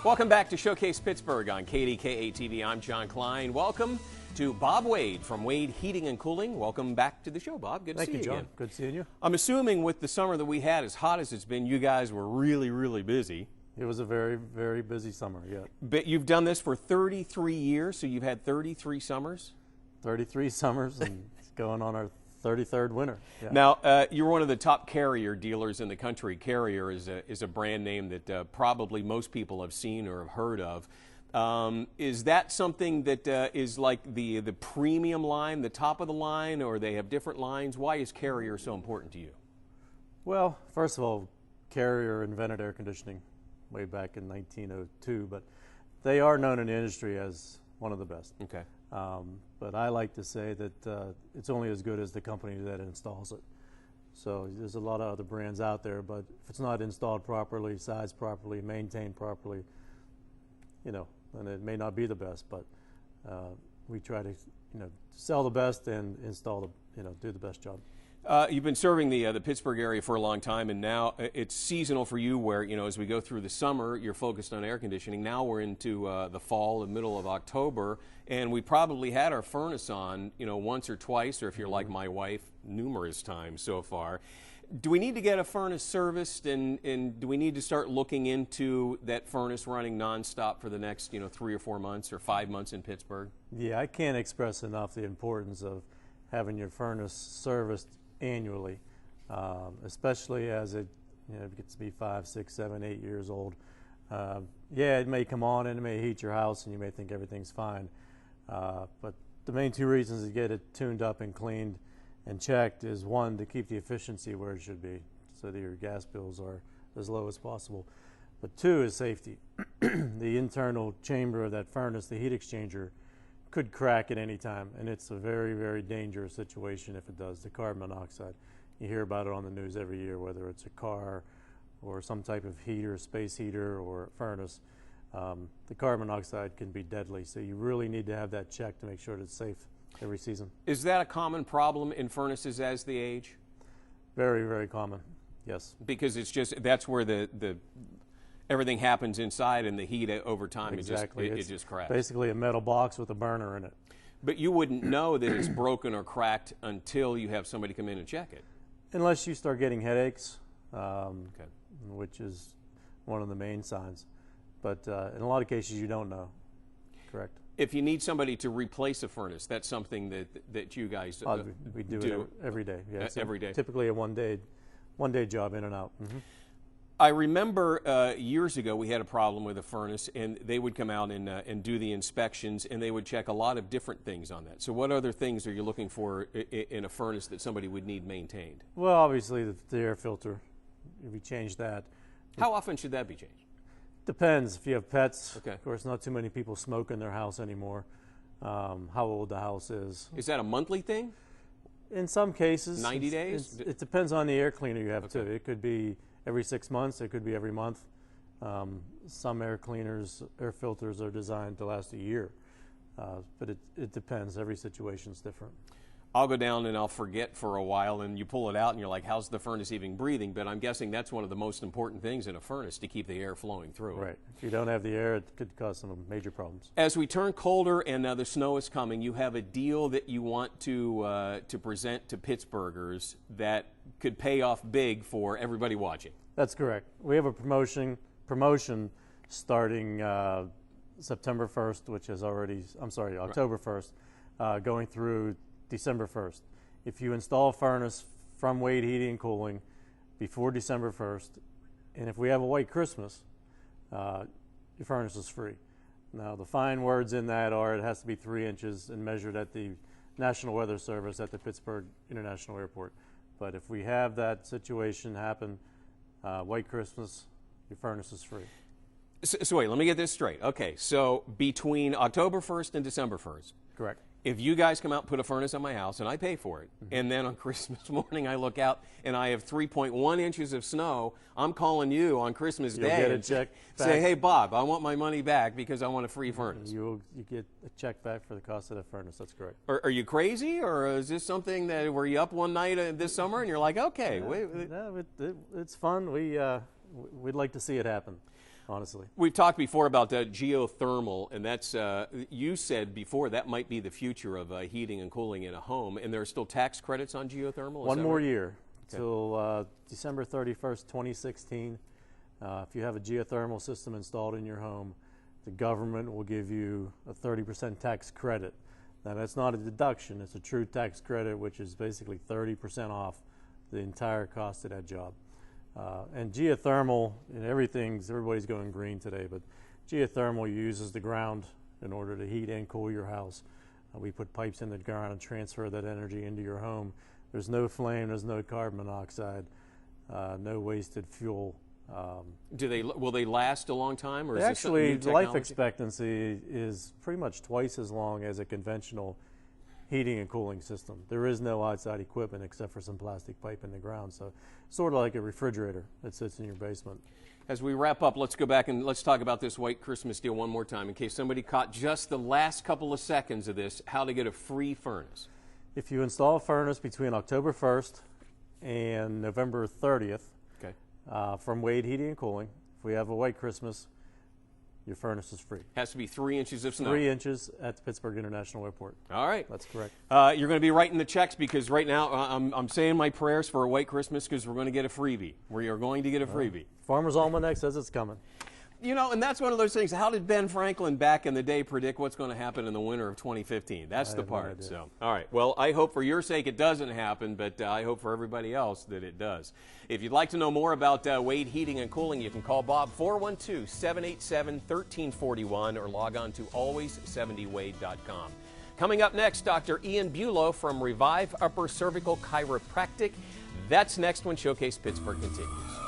Welcome back to Showcase Pittsburgh on KDKA-TV. I'm John Klein. Welcome to Bob Wade from Wade Heating and Cooling. Welcome back to the show, Bob. Good to see you John. again. Good seeing you. I'm assuming with the summer that we had, as hot as it's been, you guys were really busy. It was a very busy summer, yeah. But you've done this for 33 years, so you've had 33 summers? 33 summers and it's going on our 33rd winter. Yeah. Now, you're one of the top Carrier dealers in the country. Carrier is a brand name that probably most people have seen or have heard of. Is that something that is like the premium line, the top of the line, or they have different lines? Why is Carrier so important to you? Well, first of all, Carrier invented air conditioning way back in 1902, but they are known in the industry as one of the best. Okay. But I like to say that it's only as good as the company that installs it. So there's a lot of other brands out there, but if it's not installed properly, sized properly, maintained properly, you know, then it may not be the best. But we try to, sell the best and install the, do the best job. You've been serving the Pittsburgh area for a long time, and now it's seasonal for you where, as we go through the summer, you're focused on air conditioning. Now we're into the fall, the middle of October, and we probably had our furnace on, once or twice, or if you're like my wife, numerous times so far. Do we need to get a furnace serviced, and do we need to start looking into that furnace running nonstop for the next, 3 or 4 months or 5 months in Pittsburgh? Yeah, I can't express enough the importance of having your furnace serviced annually, especially as it gets to be 5, 6, 7, 8 years old. Yeah, it may come on and it may heat your house and you may think everything's fine, but the main two reasons to get it tuned up and cleaned and checked is, one, to keep the efficiency where it should be so that your gas bills are as low as possible, but two is safety. The internal chamber of that furnace, the heat exchanger, could crack at any time, and it's a very dangerous situation if it does. The carbon monoxide, you hear about it on the news every year, whether it's a car or some type of heater, space heater or furnace. The carbon monoxide can be deadly, so you really need to have that checked to make sure that it's safe every season. Is that a common problem in furnaces as they age? Very common, yes. Because it's just, that's where the everything happens inside, and the heat over time, exactly. it just cracks. Basically a metal box with a burner in it. But you wouldn't know that it's broken or cracked until you have somebody come in and check it. Unless you start getting headaches, which is one of the main signs. But in a lot of cases, you don't know. Correct. If you need somebody to replace a furnace, that's something that you guys we do it every day. Yeah, every day. Typically a one day job in and out. Mm-hmm. I remember years ago we had a problem with a furnace, and they would come out and do the inspections, and they would check a lot of different things on that. So what other things are you looking for in a furnace that somebody would need maintained? Well, obviously the air filter, if you change that. How often should that be changed? Depends. If you have pets, okay. Of course, not too many people smoke in their house anymore. How old the house is. Is that a monthly thing? In some cases. 90 days? It depends on the air cleaner you have, okay. too. It could be every 6 months. It could be every month. Some air cleaners, air filters are designed to last a year. But it depends. Every situation is different. I'll go down and I'll forget for a while, and you pull it out and you're like, how's the furnace even breathing? But I'm guessing that's one of the most important things in a furnace, to keep the air flowing through. Right. If you don't have the air, it could cause some major problems. As we turn colder and the snow is coming, you have a deal that you want to present to Pittsburghers that could pay off big for everybody watching. That's correct. We have a promotion starting September 1st, which is already, October 1st, going through December 1st. If you install a furnace from Wade Heating and Cooling before December 1st, and if we have a white Christmas, your furnace is free. Now, the fine words in that are it has to be 3 inches and measured at the National Weather Service at the Pittsburgh International Airport. But if we have that situation happen, white Christmas, your furnace is free. So wait, let me get this straight. Okay, so between October 1st and December 1st. Correct. If you guys come out and put a furnace on my house and I pay for it, and then on Christmas morning I look out and I have 3.1 inches of snow, I'm calling you on Christmas Day and say, hey, Bob, I want my money back because I want a free furnace. You get a check back for the cost of the furnace. That's correct. Are you crazy, or is this something that were you up one night this summer and you're like, okay, no, it's fun. We'd like to see it happen. honestly. We've talked before about geothermal, and that's, you said before, that might be the future of heating and cooling in a home, and there are still tax credits on geothermal? Is One that more right? year till December 31st, 2016. If you have a geothermal system installed in your home, the government will give you a 30% tax credit. Now, that's not a deduction, it's a true tax credit, which is basically 30% off the entire cost of that job. And geothermal, and everybody's going green today, but geothermal uses the ground in order to heat and cool your house. We put pipes in the ground and transfer that energy into your home. There's no flame, there's no carbon monoxide, no wasted fuel. Will they last a long time, or is Actually, this the life technology? expectancy is pretty much twice as long as a conventional heating and cooling system. There is no outside equipment except for some plastic pipe in the ground, so sort of like a refrigerator that sits in your basement. As we wrap up, let's go back and let's talk about this White Christmas deal one more time in case somebody caught just the last couple of seconds of this, how to get a free furnace. If you install a furnace between October 1st and November 30th, Okay. From Wade Heating and Cooling, if we have a White Christmas, your furnace is free. Has to be 3 inches of snow. 3 inches at the Pittsburgh International Airport. All right. That's correct. You're going to be writing the checks because right now I'm saying my prayers for a White Christmas because we're going to get a freebie. We are going to get a freebie. Farmer's Almanac says it's coming. You know, and that's one of those things. How did Ben Franklin back in the day predict what's going to happen in the winter of 2015? That's the have no part. idea. So, all right. Well, I hope for your sake it doesn't happen, but I hope for everybody else that it does. If you'd like to know more about Wade Heating and Cooling, you can call Bob 412-787-1341 or log on to always70wade.com. Coming up next, Dr. Ian Bulow from Revive Upper Cervical Chiropractic. That's next when Showcase Pittsburgh continues.